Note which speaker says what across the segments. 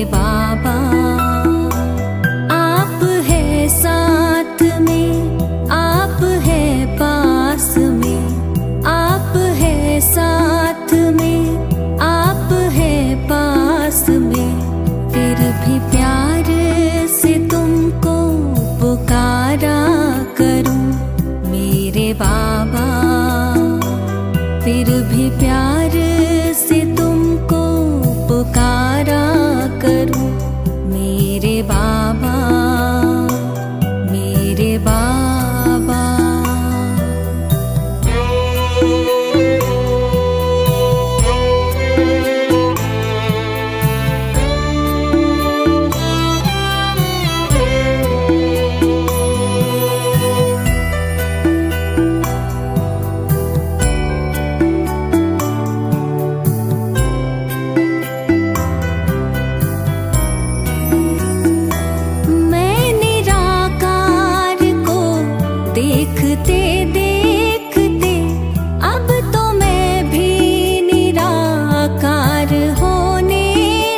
Speaker 1: बाबा। आप है साथ में, आप है पास में, आप है साथ में, आप है पास में, फिर भी प्यार से तुमको पुकारा करूं मेरे बाबा। फिर भी प्यार से तुमको पुकारा करूं मेरे बाबा, मेरे बाबा। देखते देखते अब तो मैं भी निराकार होने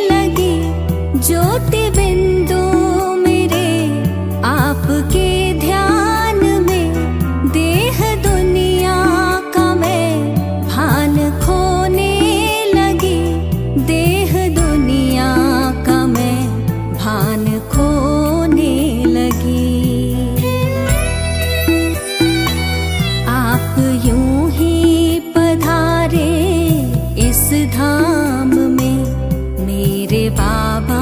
Speaker 1: लगी। ज्योति बिंदु मेरे आपके ध्यान में, देह दुनिया का मैं भान खोने लगी। देह दुनिया का मैं भान खोने लगी। यूं ही पधारे इस धाम में मेरे बाबा।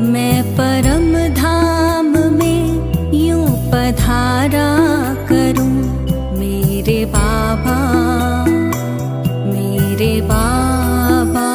Speaker 1: मैं परम धाम में यूं पधारा करूं मेरे बाबा, मेरे बाबा।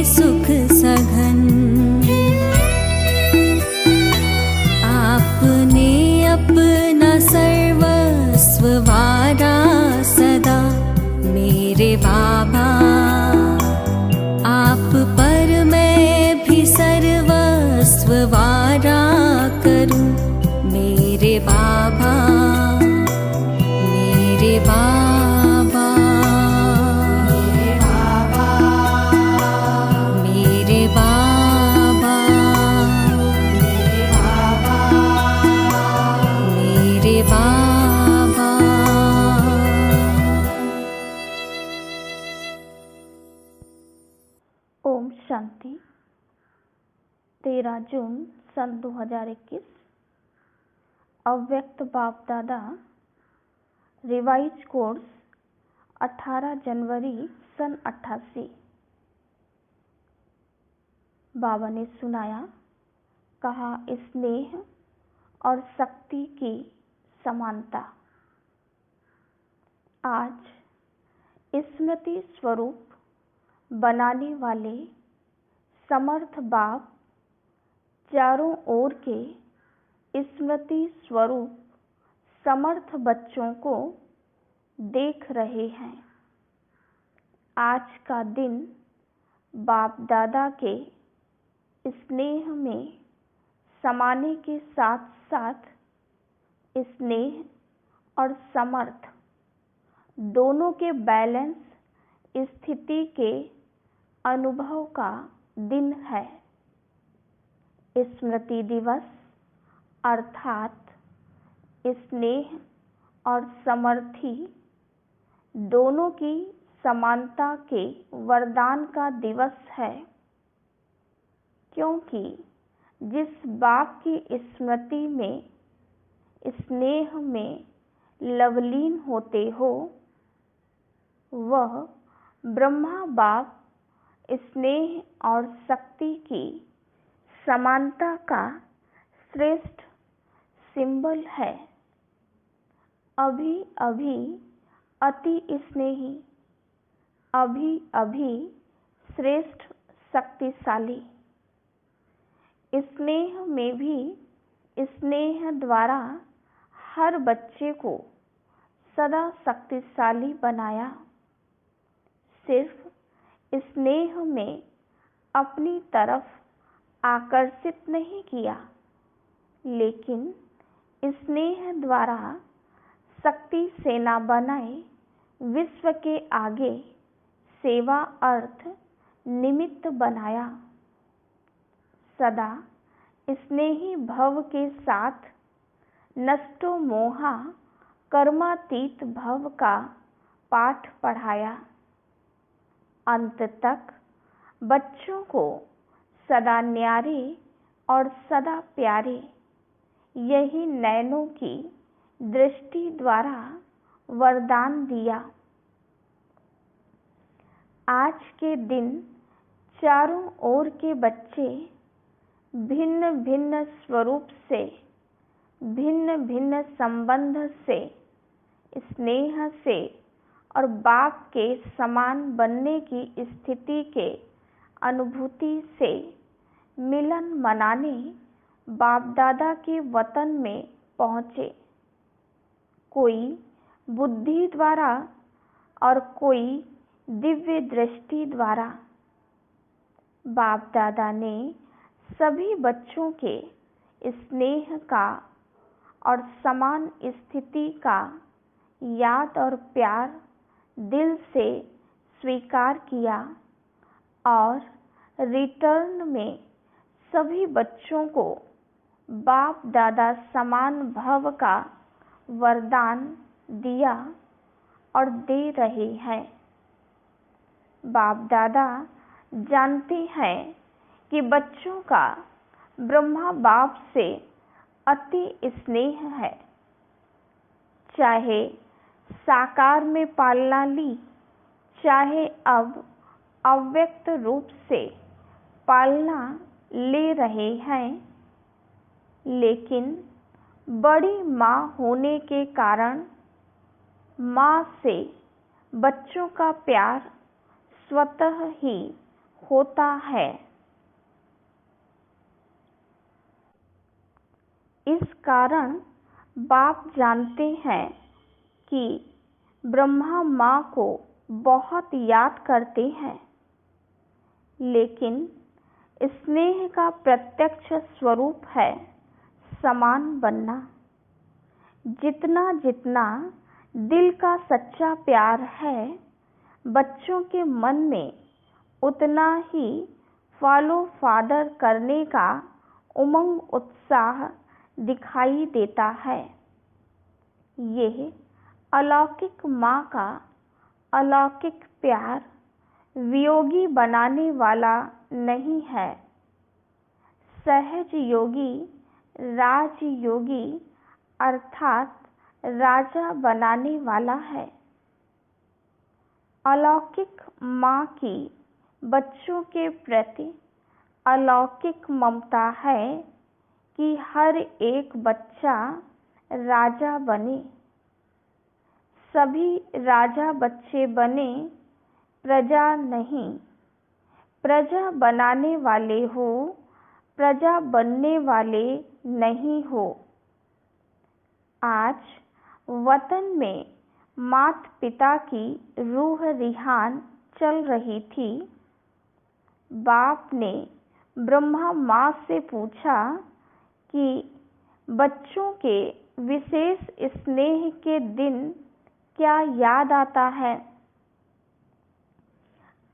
Speaker 1: सुख सघन आपने अपना सर्वस्व वारा सदा मेरे बाबा। आप पर मैं भी सर्वस्व वारा करूं मेरे बाबा, मेरे बाबा।
Speaker 2: ओम शांति। 13 जून सन 2021। अव्यक्त बाप दादा रिवाइज कोर्स 18 जनवरी सन 88। बाबा ने सुनाया, कहा स्नेह और शक्ति की समानता। आज स्मृति स्वरूप बनाने वाले समर्थ बाप चारों ओर के स्मृति स्वरूप समर्थ बच्चों को देख रहे हैं। आज का दिन बाप दादा के स्नेह में समाने के साथ साथ स्नेह और समर्थ दोनों के बैलेंस स्थिति के अनुभव का दिन है। स्मृति दिवस अर्थात स्नेह और समर्थी दोनों की समानता के वरदान का दिवस है, क्योंकि जिस बाप की स्मृति में स्नेह में लवलीन होते हो, वह ब्रह्मा बाप स्नेह और शक्ति की समानता का श्रेष्ठ सिंबल है। अभी अभी अति स्नेही, अभी अभी श्रेष्ठ शक्तिशाली। स्नेह में भी स्नेह द्वारा हर बच्चे को सदा शक्तिशाली बनाया। सिर्फ स्नेह में अपनी तरफ आकर्षित नहीं किया, लेकिन स्नेह द्वारा शक्ति सेना बनाए विश्व के आगे सेवा अर्थ निमित्त बनाया। सदा स्नेही भव के साथ नष्टो मोहा कर्मातीत भव का पाठ पढ़ाया। अंत तक बच्चों को सदा न्यारे और सदा प्यारे यही नैनों की दृष्टि द्वारा वरदान दिया। आज के दिन चारों ओर के बच्चे भिन्न भिन्न स्वरूप से, भिन्न भिन्न संबंध से, स्नेह से और बाप के समान बनने की स्थिति के अनुभूति से मिलन मनाने बाप दादा के वतन में पहुँचे। कोई बुद्धि द्वारा और कोई दिव्य दृष्टि द्वारा। बाप दादा ने सभी बच्चों के स्नेह का और समान स्थिति का याद और प्यार दिल से स्वीकार किया और रिटर्न में सभी बच्चों को बाप दादा समान भव का वरदान दिया और दे रहे हैं। बाप दादा जानते हैं कि बच्चों का ब्रह्मा बाप से अति स्नेह है। चाहे साकार में पालना ली, चाहे अब अव्यक्त रूप से पालना ले रहे हैं, लेकिन बड़ी माँ होने के कारण माँ से बच्चों का प्यार स्वतः ही होता है। इस कारण बाप जानते हैं कि ब्रह्मा माँ को बहुत याद करते हैं, लेकिन स्नेह का प्रत्यक्ष स्वरूप है समान बनना। जितना जितना दिल का सच्चा प्यार है बच्चों के मन में, उतना ही फॉलो फादर करने का उमंग उत्साह दिखाई देता है। यह अलौकिक माँ का अलौकिक प्यार वियोगी बनाने वाला नहीं है। सहज योगी, राजयोगी अर्थात राजा बनाने वाला है। अलौकिक माँ की बच्चों के प्रति अलौकिक ममता है कि हर एक बच्चा राजा बने। सभी राजा बच्चे बने, प्रजा नहीं। प्रजा बनाने वाले हो, प्रजा बनने वाले नहीं हो। आज वतन में माता पिता की रूह रिहान चल रही थी। बाप ने ब्रह्मा माँ से पूछा कि बच्चों के विशेष स्नेह के दिन क्या याद आता है।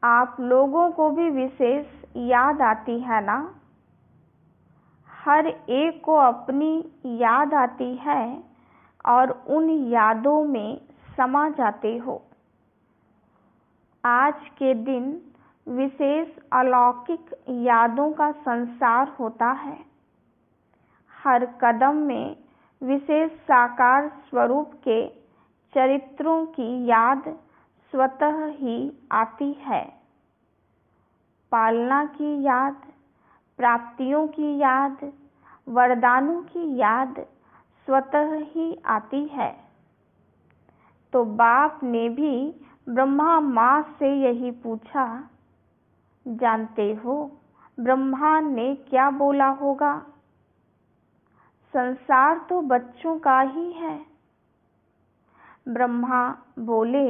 Speaker 2: आप लोगों को भी विशेष याद आती है ना? हर एक को अपनी याद आती है और उन यादों में समा जाते हो। आज के दिन विशेष अलौकिक यादों का संसार होता है। हर कदम में विशेष साकार स्वरूप के चरित्रों की याद स्वतः ही आती है। पालना की याद, प्राप्तियों की याद, वरदानों की याद स्वतः ही आती है। तो बाप ने भी ब्रह्मा माँ से यही पूछा, जानते हो ब्रह्मा ने क्या बोला होगा? संसार तो बच्चों का ही है। ब्रह्मा बोले,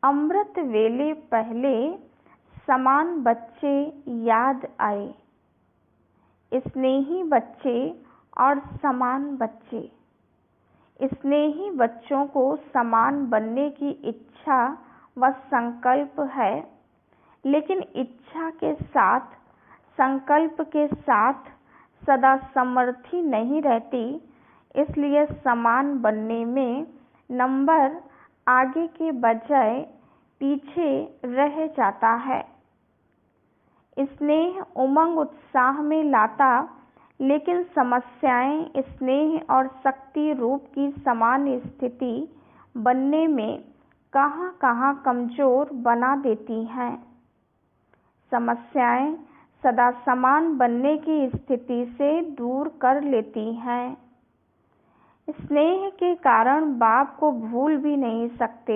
Speaker 2: अमृत वेले पहले समान बच्चे याद आए, स्नेही बच्चे और समान बच्चे। स्नेही बच्चों को समान बनने की इच्छा व संकल्प है, लेकिन इच्छा के साथ, संकल्प के साथ सदा समर्थी नहीं रहती, इसलिए समान बनने में नंबर आगे के बजाय पीछे रह जाता है। स्नेह उमंग उत्साह में लाता, लेकिन समस्याएं स्नेह और शक्ति रूप की समान स्थिति बनने में कहाँ कहाँ कमजोर बना देती हैं। समस्याएं सदा समान बनने की स्थिति से दूर कर लेती हैं। स्नेह के कारण बाप को भूल भी नहीं सकते,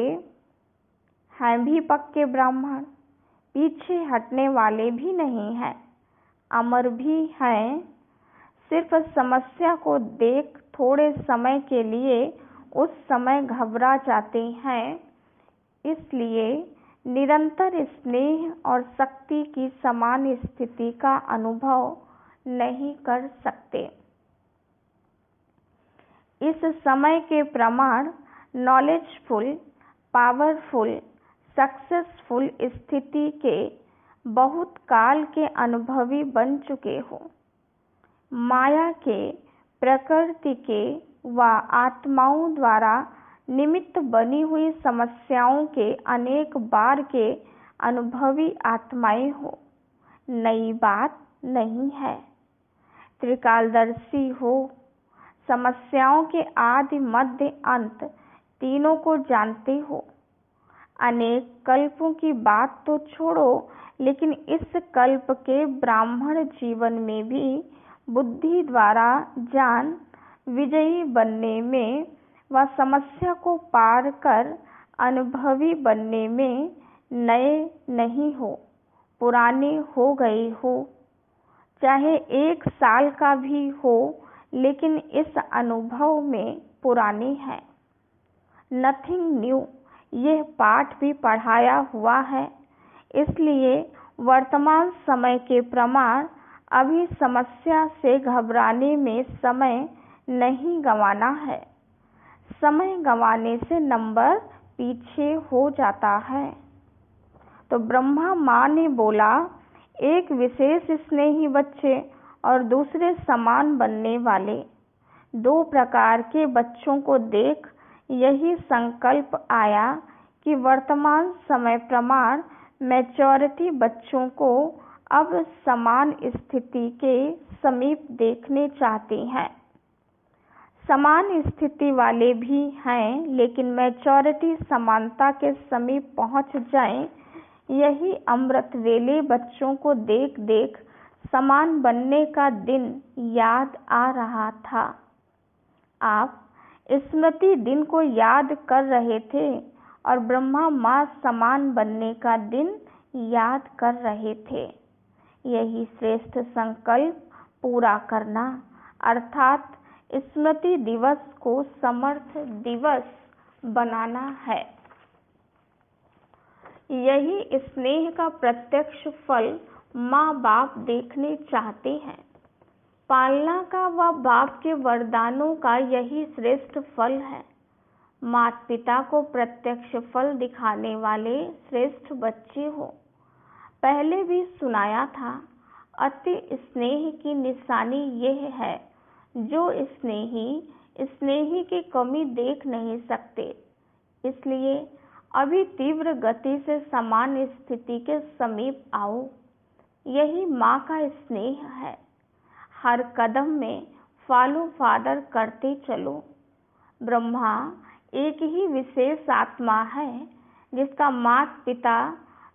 Speaker 2: हैं भी पक्के ब्राह्मण, पीछे हटने वाले भी नहीं हैं, अमर भी हैं। सिर्फ समस्या को देख थोड़े समय के लिए उस समय घबरा जाते हैं, इसलिए निरंतर स्नेह और शक्ति की समान स्थिति का अनुभव नहीं कर सकते। इस समय के प्रमाण नॉलेजफुल, पावरफुल, सक्सेसफुल स्थिति के बहुत काल के अनुभवी बन चुके हो। माया के, प्रकृति के व आत्माओं द्वारा निमित्त बनी हुई समस्याओं के अनेक बार के अनुभवी आत्माएं हो। नई बात नहीं है। त्रिकालदर्शी हो, समस्याओं के आदि मध्य अंत तीनों को जानते हो। अनेक कल्पों की बात तो छोड़ो, लेकिन इस कल्प के ब्राह्मण जीवन में भी बुद्धि द्वारा जान विजयी बनने में व समस्या को पार कर अनुभवी बनने में नए नहीं हो, पुराने हो गए हो। चाहे 1 साल का भी हो, लेकिन इस अनुभव में पुराने हैं। नथिंग न्यू, यह पाठ भी पढ़ाया हुआ है। इसलिए वर्तमान समय के प्रमाण अभी समस्या से घबराने में समय नहीं गंवाना है। समय गंवाने से नंबर पीछे हो जाता है। तो ब्रह्मा माँ ने बोला, एक विशेष स्नेही बच्चे और दूसरे समान बनने वाले 2 प्रकार के बच्चों को देख यही संकल्प आया कि वर्तमान समय प्रमाण मैच्योरिटी बच्चों को अब समान स्थिति के समीप देखने चाहते हैं। समान स्थिति वाले भी हैं, लेकिन मैच्योरिटी समानता के समीप पहुंच जाएं, यही अमृत वेले बच्चों को देख देख समान बनने का दिन याद आ रहा था। आप स्मृति दिन को याद कर रहे थे और ब्रह्मा माँ समान बनने का दिन याद कर रहे थे। यही श्रेष्ठ संकल्प पूरा करना, अर्थात स्मृति दिवस को समर्थ दिवस बनाना है। यही स्नेह का प्रत्यक्ष फल माँ बाप देखने चाहते हैं। पालना का व बाप के वरदानों का यही श्रेष्ठ फल है। माता पिता को प्रत्यक्ष फल दिखाने वाले श्रेष्ठ बच्चे हो। पहले भी सुनाया था, अति स्नेह की निशानी यह है, जो स्नेही की कमी देख नहीं सकते। इसलिए अभी तीव्र गति से समान स्थिति के समीप आओ। यही माँ का स्नेह है। हर कदम में फॉलो फादर करते चलो। ब्रह्मा एक ही विशेष आत्मा है जिसका माता पिता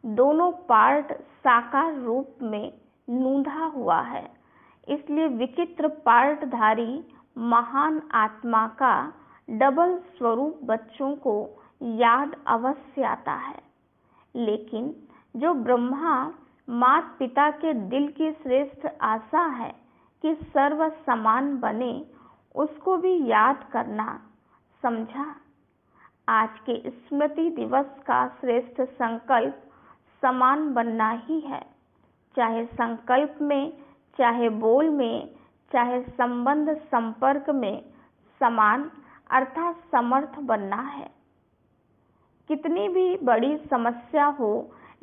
Speaker 2: दोनों पार्ट साकार रूप में नूंधा हुआ है। इसलिए विचित्र पार्टधारी महान आत्मा का डबल स्वरूप बच्चों को याद अवश्य आता है। लेकिन जो ब्रह्मा माता पिता के दिल की श्रेष्ठ आशा है कि सर्व समान बने, उसको भी याद करना, समझा। आज के स्मृति दिवस का श्रेष्ठ संकल्प समान बनना ही है। चाहे संकल्प में, चाहे बोल में, चाहे संबंध संपर्क में समान अर्थात समर्थ बनना है। कितनी भी बड़ी समस्या हो,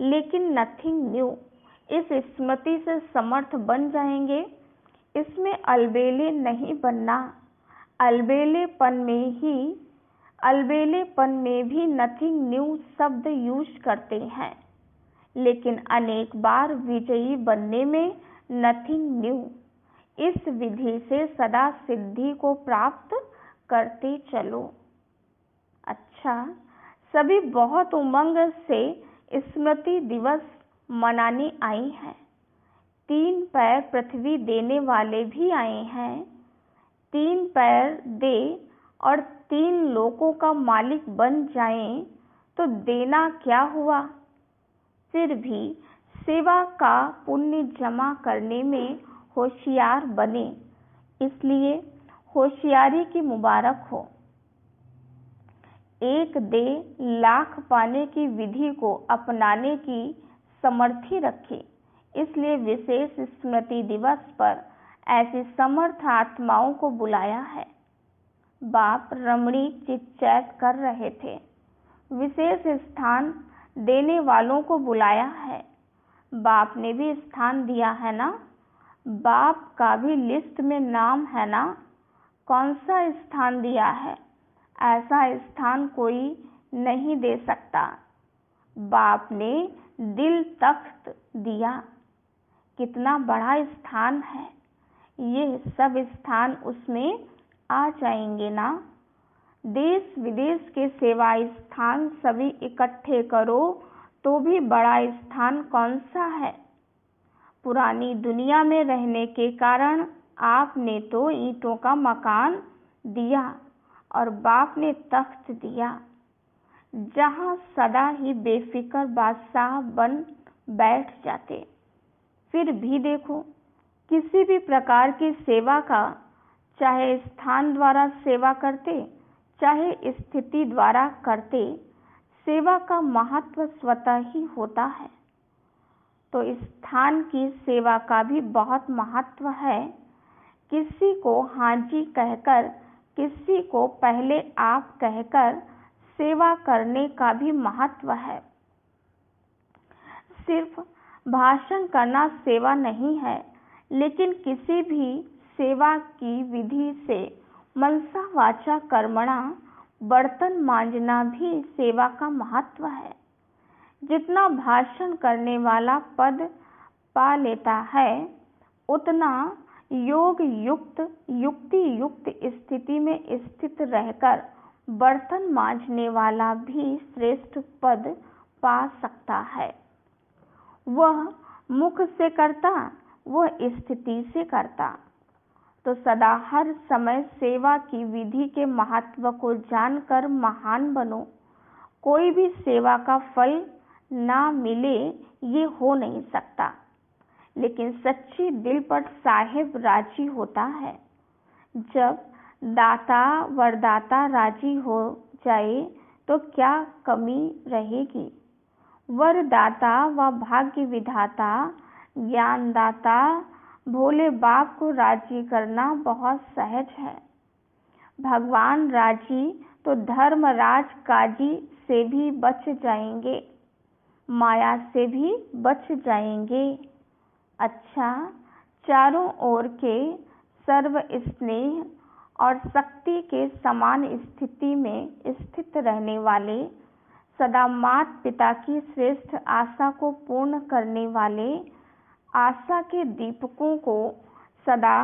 Speaker 2: लेकिन नथिंग न्यू, इस स्मृति से समर्थ बन जाएंगे। इसमें अलबेले नहीं बनना। अलबेलेपन में भी नथिंग न्यू शब्द यूज करते हैं, लेकिन अनेक बार विजयी बनने में नथिंग न्यू। इस विधि से सदा सिद्धि को प्राप्त करते चलो। अच्छा, सभी बहुत उमंग से स्मृति दिवस मनाने आई हैं। 3 पैर पृथ्वी देने वाले भी आए हैं। 3 पैर दे और 3 लोकों का मालिक बन जाएं तो देना क्या हुआ। फिर भी सेवा का पुण्य जमा करने में होशियार बने, इसलिए होशियारी की मुबारक हो। 1 दे लाख पाने की विधि को अपनाने की समर्थी रखे। इसलिए विशेष स्मृति दिवस पर ऐसी समर्थ आत्माओं को बुलाया है। बाप रमणीक चिट-चैट कर रहे थे। विशेष स्थान देने वालों को बुलाया है। बाप ने भी स्थान दिया है ना। बाप का भी लिस्ट में नाम है ना। कौन सा स्थान दिया है? ऐसा स्थान कोई नहीं दे सकता। बाप ने दिल तख्त दिया। कितना बड़ा स्थान है। ये सब स्थान उसमें आ जाएंगे ना। देश विदेश के सेवा स्थान सभी इकट्ठे करो तो भी बड़ा स्थान कौन सा है। पुरानी दुनिया में रहने के कारण आपने तो ईंटों का मकान दिया और बाप ने तख्त दिया, जहां सदा ही बेफिक्र बादशाह बन बैठ जाते। फिर भी देखो, किसी भी प्रकार की सेवा का, चाहे स्थान द्वारा सेवा करते, चाहे स्थिति द्वारा करते, सेवा का महत्व स्वतः ही होता है। तो स्थान की सेवा का भी बहुत महत्व है। किसी को हाँ जी कहकर, किसी को पहले आप कहकर सेवा करने का भी महत्व है। सिर्फ भाषण करना सेवा नहीं है, लेकिन किसी भी सेवा की विधि से मनसा वाचा कर्मणा बर्तन मांजना भी सेवा का महत्व है। जितना भाषण करने वाला पद पा लेता है, उतना योग युक्त, युक्ति युक्त स्थिति में स्थित रहकर बर्तन मांजने वाला भी श्रेष्ठ पद पा सकता है। वह मुख से करता, वह स्थिति से करता। तो सदा हर समय सेवा की विधि के महत्व को जानकर महान बनो। कोई भी सेवा का फल ना मिले, ये हो नहीं सकता, लेकिन सच्ची दिल पर साहिब राजी होता है। जब दाता वरदाता राजी हो जाए तो क्या कमी रहेगी। वरदाता व भाग्य विधाता, ज्ञानदाता भोले बाप को राजी करना बहुत सहज है। भगवान राजी तो धर्मराज काजी से भी बच जाएंगे, माया से भी बच जाएंगे। अच्छा, चारों ओर के सर्व स्नेह और शक्ति के समान स्थिति में स्थित रहने वाले, सदा माता पिता की श्रेष्ठ आशा को पूर्ण करने वाले, आशा के दीपकों को सदा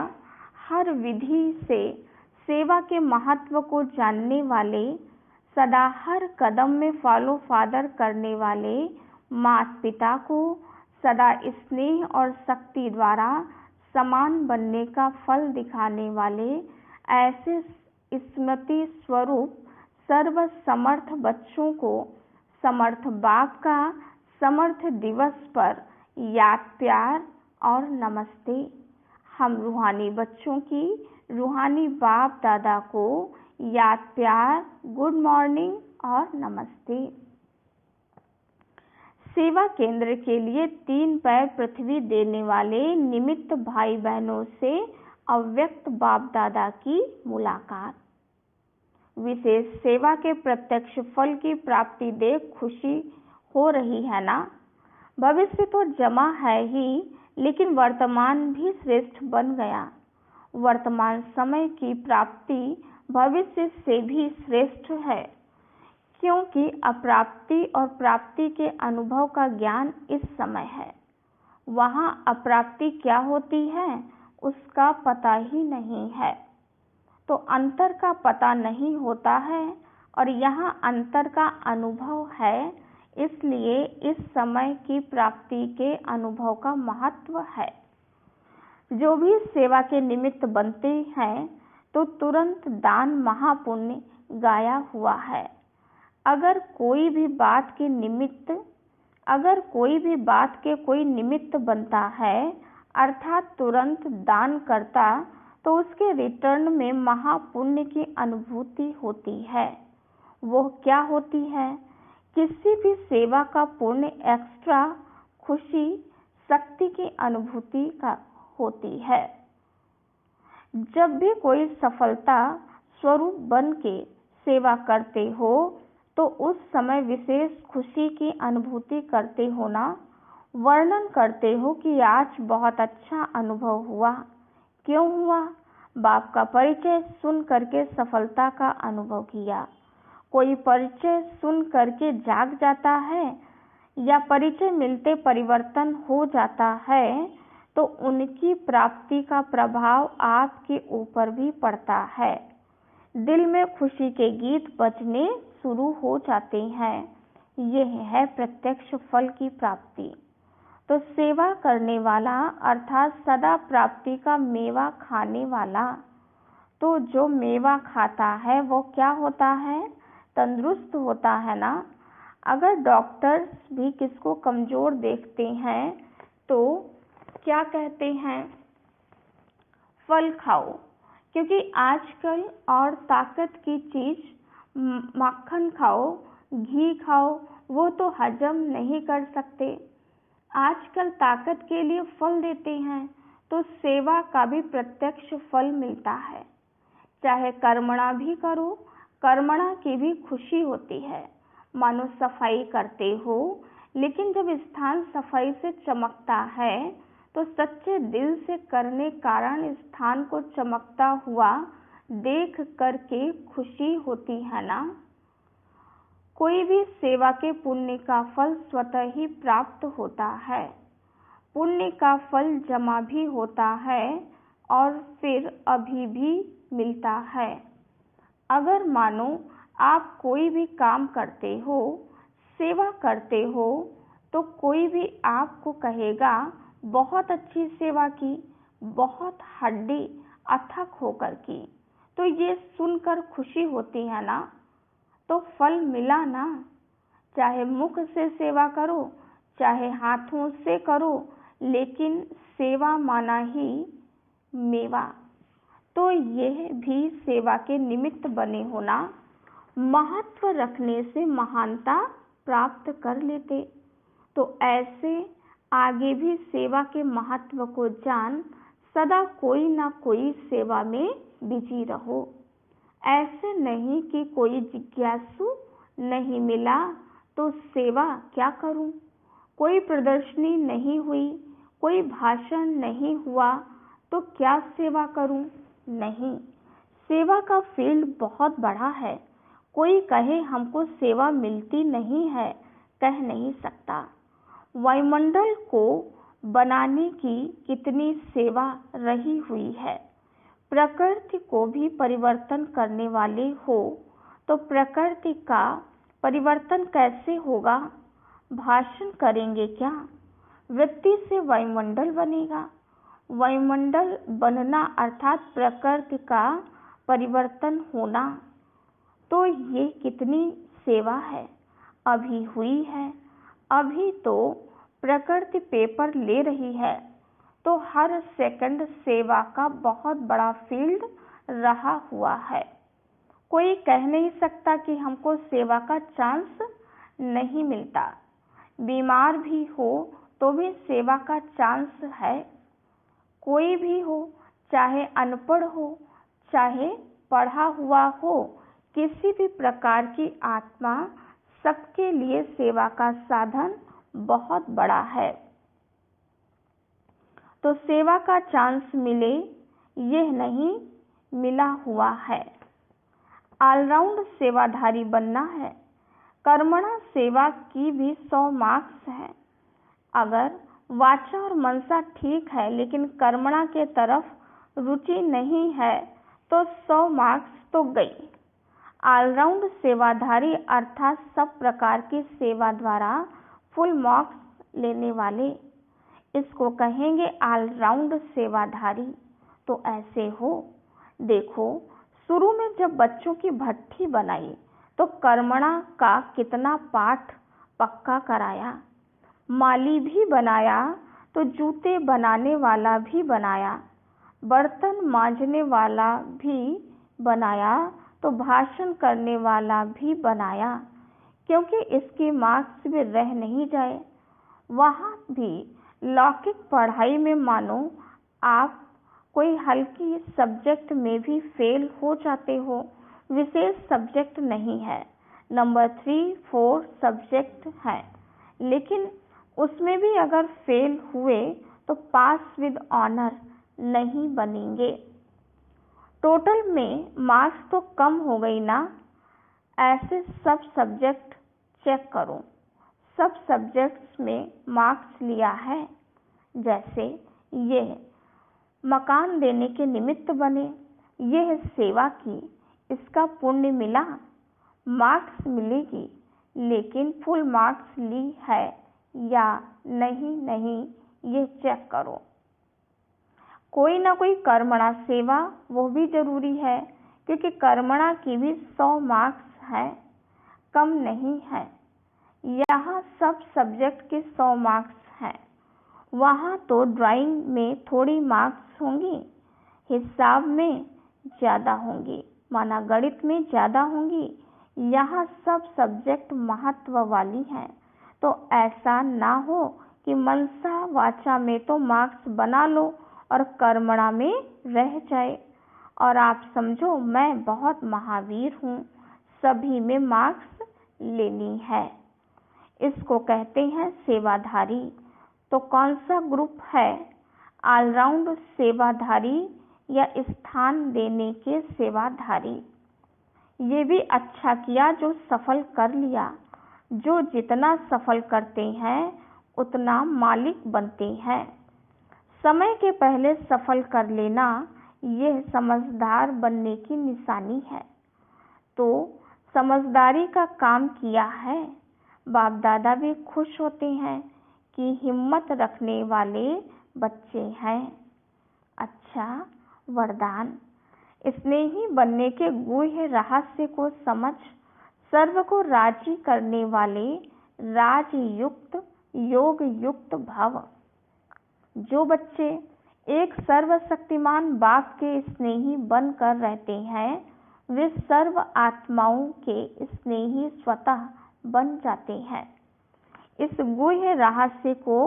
Speaker 2: हर विधि से सेवा के महत्व को जानने वाले, सदा हर कदम में फॉलो फादर करने वाले, माता पिता को सदा स्नेह और शक्ति द्वारा समान बनने का फल दिखाने वाले, ऐसे स्मृति स्वरूप सर्व समर्थ बच्चों को समर्थ बाप का समर्थ दिवस पर याद, प्यार और नमस्ते। हम रूहानी बच्चों की रूहानी बाप दादा को याद, प्यार, गुड मॉर्निंग और नमस्ते। सेवा केंद्र के लिए 3 पैर पृथ्वी देने वाले निमित्त भाई बहनों से अव्यक्त बाप दादा की मुलाकात। विशेष सेवा के प्रत्यक्ष फल की प्राप्ति देख खुशी हो रही है ना? भविष्य तो जमा है ही, लेकिन वर्तमान भी श्रेष्ठ बन गया। वर्तमान समय की प्राप्ति भविष्य से भी श्रेष्ठ है, क्योंकि अप्राप्ति और प्राप्ति के अनुभव का ज्ञान इस समय है। वहाँ अप्राप्ति क्या होती है उसका पता ही नहीं है, तो अंतर का पता नहीं होता है, और यहाँ अंतर का अनुभव है, इसलिए इस समय की प्राप्ति के अनुभव का महत्व है। जो भी सेवा के निमित्त बनते हैं तो तुरंत दान महापुण्य गाया हुआ है। अगर कोई भी बात के कोई निमित्त बनता है, अर्थात तुरंत दान करता, तो उसके रिटर्न में महापुण्य की अनुभूति होती है। वो क्या होती है? किसी भी सेवा का पुण्य एक्स्ट्रा खुशी, शक्ति की अनुभूति का होती है। जब भी कोई सफलता स्वरूप बन के सेवा करते हो तो उस समय विशेष खुशी की अनुभूति करते हो ना? वर्णन करते हो कि आज बहुत अच्छा अनुभव हुआ। क्यों हुआ? बाप का परिचय सुन करके सफलता का अनुभव किया। कोई परिचय सुन करके जाग जाता है या परिचय मिलते परिवर्तन हो जाता है, तो उनकी प्राप्ति का प्रभाव आपके ऊपर भी पड़ता है। दिल में खुशी के गीत बजने शुरू हो जाते हैं। यह है प्रत्यक्ष फल की प्राप्ति। तो सेवा करने वाला अर्थात सदा प्राप्ति का मेवा खाने वाला, तो जो मेवा खाता है वो क्या होता है? तंदुरुस्त होता है ना? अगर डॉक्टर्स भी किसको कमज़ोर देखते हैं तो क्या कहते हैं? फल खाओ, क्योंकि आजकल और ताकत की चीज़ मक्खन खाओ, घी खाओ, वो तो हजम नहीं कर सकते। आजकल ताकत के लिए फल देते हैं, तो सेवा का भी प्रत्यक्ष फल मिलता है। चाहे कर्मणा भी करो, कर्मणा की भी खुशी होती है। मानो सफाई करते हो, लेकिन जब स्थान सफाई से चमकता है तो सच्चे दिल से करने कारण स्थान को चमकता हुआ देख करके खुशी होती है ना? कोई भी सेवा के पुण्य का फल स्वतः ही प्राप्त होता है। पुण्य का फल जमा भी होता है और फिर अभी भी मिलता है। अगर मानो आप कोई भी काम करते हो, सेवा करते हो, तो कोई भी आपको कहेगा बहुत अच्छी सेवा की, बहुत हड्डी अथक होकर की, तो ये सुनकर खुशी होती है ना? तो फल मिला ना? चाहे मुख से सेवा करो, चाहे हाथों से करो, लेकिन सेवा माना ही मेवा। तो यह भी सेवा के निमित्त बने होना। महत्व रखने से महानता प्राप्त कर लेते। तो ऐसे आगे भी सेवा के महत्व को जान सदा कोई ना कोई सेवा में बिजी रहो। ऐसे नहीं कि कोई जिज्ञासु नहीं मिला तो सेवा क्या करूं, कोई प्रदर्शनी नहीं हुई, कोई भाषण नहीं हुआ तो क्या सेवा करूं। नहीं, सेवा का फील्ड बहुत बड़ा है। कोई कहे हमको सेवा मिलती नहीं है, कह नहीं सकता। वायुमंडल को बनाने की कितनी सेवा रही हुई है। प्रकृति को भी परिवर्तन करने वाले हो तो प्रकृति का परिवर्तन कैसे होगा? भाषण करेंगे क्या? वृत्ति से वायुमंडल बनेगा। वायुमंडल बनना अर्थात प्रकृति का परिवर्तन होना। तो ये कितनी सेवा है, अभी हुई है। अभी तो प्रकृति पेपर ले रही है, तो हर सेकंड सेवा का बहुत बड़ा फील्ड रहा हुआ है। कोई कह नहीं सकता कि हमको सेवा का चांस नहीं मिलता। बीमार भी हो तो भी सेवा का चांस है। कोई भी हो, चाहे अनपढ़ हो चाहे पढ़ा हुआ हो, किसी भी प्रकार की आत्मा, सबके लिए सेवा का साधन बहुत बड़ा है। तो सेवा का चांस मिले, यह नहीं मिला हुआ है। ऑलराउंड सेवाधारी बनना है। कर्मणा सेवा की भी 100 मार्क्स है। अगर वाचा और मनसा ठीक है लेकिन कर्मणा के तरफ रुचि नहीं है तो 100 मार्क्स तो गई। ऑलराउंड सेवाधारी अर्थात सब प्रकार की सेवा द्वारा फुल मार्क्स लेने वाले, इसको कहेंगे ऑलराउंड सेवाधारी। तो ऐसे हो, देखो शुरू में जब बच्चों की भट्ठी बनाई तो कर्मणा का कितना पाठ पक्का कराया। माली भी बनाया तो जूते बनाने वाला भी बनाया, बर्तन मांजने वाला भी बनाया तो भाषण करने वाला भी बनाया, क्योंकि इसकी मार्क्स भी रह नहीं जाए। वहाँ भी लौकिक पढ़ाई में मानो आप कोई हल्की सब्जेक्ट में भी फेल हो जाते हो, विशेष सब्जेक्ट नहीं है, नंबर 3, 4 सब्जेक्ट है, लेकिन उसमें भी अगर फेल हुए तो पास विद ऑनर नहीं बनेंगे। टोटल में मार्क्स तो कम हो गई ना। ऐसे सब सब्जेक्ट चेक करो, सब सब्जेक्ट्स में मार्क्स लिया है। जैसे ये मकान देने के निमित्त बने, यह सेवा की, इसका पुण्य मिला, मार्क्स मिलेगी, लेकिन फुल मार्क्स ली है या नहीं ये चेक करो। कोई ना कोई कर्मणा सेवा वो भी जरूरी है, क्योंकि कर्मणा की भी 100 मार्क्स है, कम नहीं है। यहाँ सब सब्जेक्ट के 100 मार्क्स हैं। वहाँ तो ड्राइंग में थोड़ी मार्क्स होंगी, हिसाब में ज़्यादा होंगी, माना गणित में ज़्यादा होंगी। यहाँ सब सब्जेक्ट महत्व वाली हैं। तो ऐसा ना हो कि मनसा वाचा में तो मार्क्स बना लो और कर्मणा में रह जाए और आप समझो मैं बहुत महावीर हूँ, सभी में मार्क्स लेनी है। इसको कहते हैं सेवाधारी। तो कौन सा ग्रुप है? ऑलराउंड सेवाधारी या स्थान देने के सेवाधारी। ये भी अच्छा किया जो सफल कर लिया। जो जितना सफल करते हैं उतना मालिक बनते हैं। समय के पहले सफल कर लेना यह समझदार बनने की निशानी है। तो समझदारी का काम किया है। बाप दादा भी खुश होते हैं कि हिम्मत रखने वाले बच्चे हैं। अच्छा वरदान, स्नेही बनने के गुह्य रहस्य को समझ सर्व को राजी करने वाले राजयुक्त योग युक्त भव। जो बच्चे एक सर्वशक्तिमान बाप के स्नेही बनकर रहते हैं वे सर्व आत्माओं के स्नेही स्वतः बन जाते हैं। इस गुह्य रहस्य को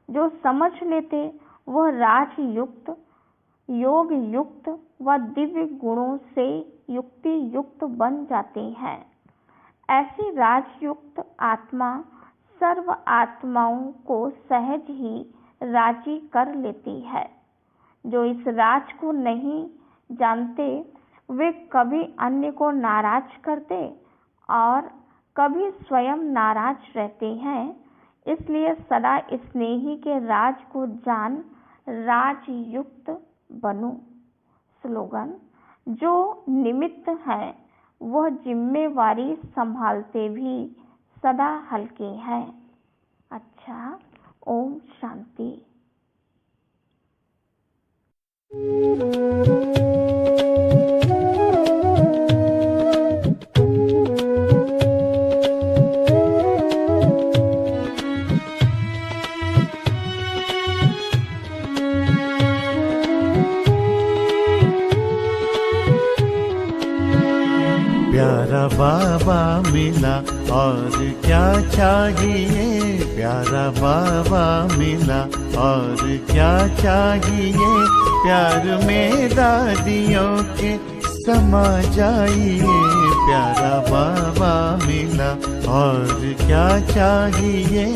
Speaker 2: जो समझ लेते वह राजयुक्त योग युक्त व दिव्य गुणों से युक्ति युक्त बन जाते हैं। ऐसी राजयुक्त आत्मा सर्व आत्माओं को सहज ही राजी कर लेती है। जो इस राज को नहीं जानते वे कभी अन्य को नाराज करते और कभी स्वयं नाराज रहते हैं। इसलिए सदा स्नेही के राज को जान राजयुक्त बनो। स्लोगन: जो निमित्त है वह जिम्मेवारी संभालते भी सदा हल्के हैं। अच्छा, ओम शांति।
Speaker 3: प्यारा बाबा मिला और क्या चाहिए, प्यारा बाबा मिला और क्या चाहिए, प्यार में दादियों के समा जाइए। प्यारा बाबा मिला और क्या चाहिए,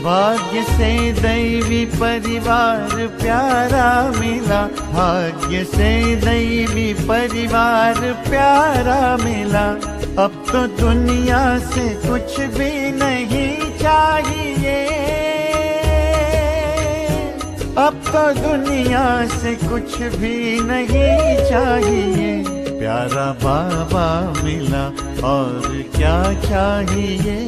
Speaker 3: भाग्य से दैवी परिवार प्यारा मिला, भाग्य से दैवी परिवार प्यारा मिला। अब तो दुनिया से कुछ भी नहीं चाहिए, अब तो दुनिया से कुछ भी नहीं चाहिए। प्यारा बाबा मिला और क्या चाहिए।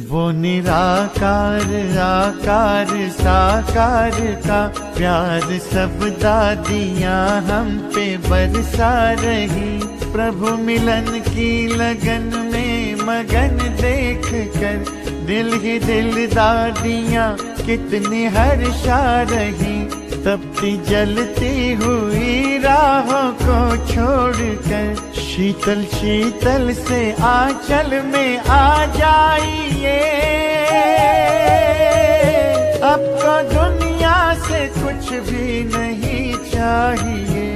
Speaker 3: वो निराकार आकार साकार का प्यार सब दादियाँ हम पे बरसा रही। प्रभु मिलन की लगन में मगन देख कर दिल ही दिल दादियाँ कितनी हर्षा रही। तपती जलती हुई राहों को छोड़कर शीतल शीतल से आंचल में आ जाइए। अब तो दुनिया से कुछ भी नहीं चाहिए।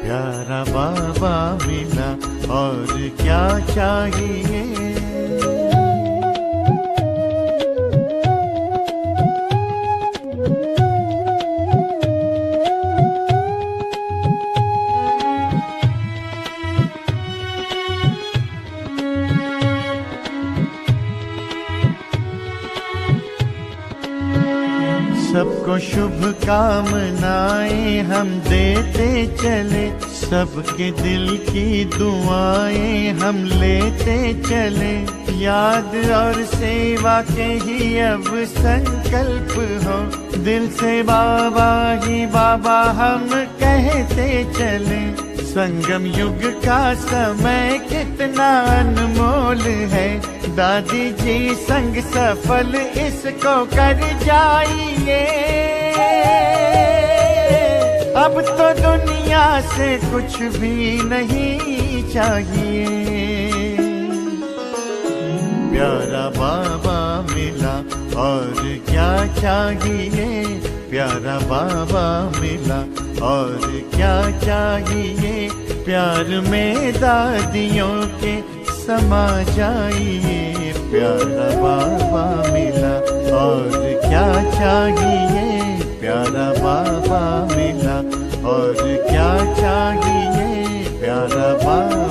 Speaker 3: प्यारा बाबा मिला और क्या चाहिए। सबको शुभ कामनाएं हम देते चले, सबके दिल की दुआएं हम लेते चले। याद और सेवा के ही अब संकल्प हो, दिल से बाबा ही बाबा हम कहते चले। संगम युग का समय कितना अनमोल है, दादी जी संग सफल इसको कर जाइए। अब तो दुनिया से कुछ भी नहीं चाहिए। प्यारा बाबा मिला और क्या चाहिए, प्यारा बाबा मिला और क्या चाहिए। प्यार में दादियों के समा जाइए। प्यारा बाबा मिला और क्या चाहिए, प्यारा बाबा मिला और क्या चाहिए, प्यारा बाबा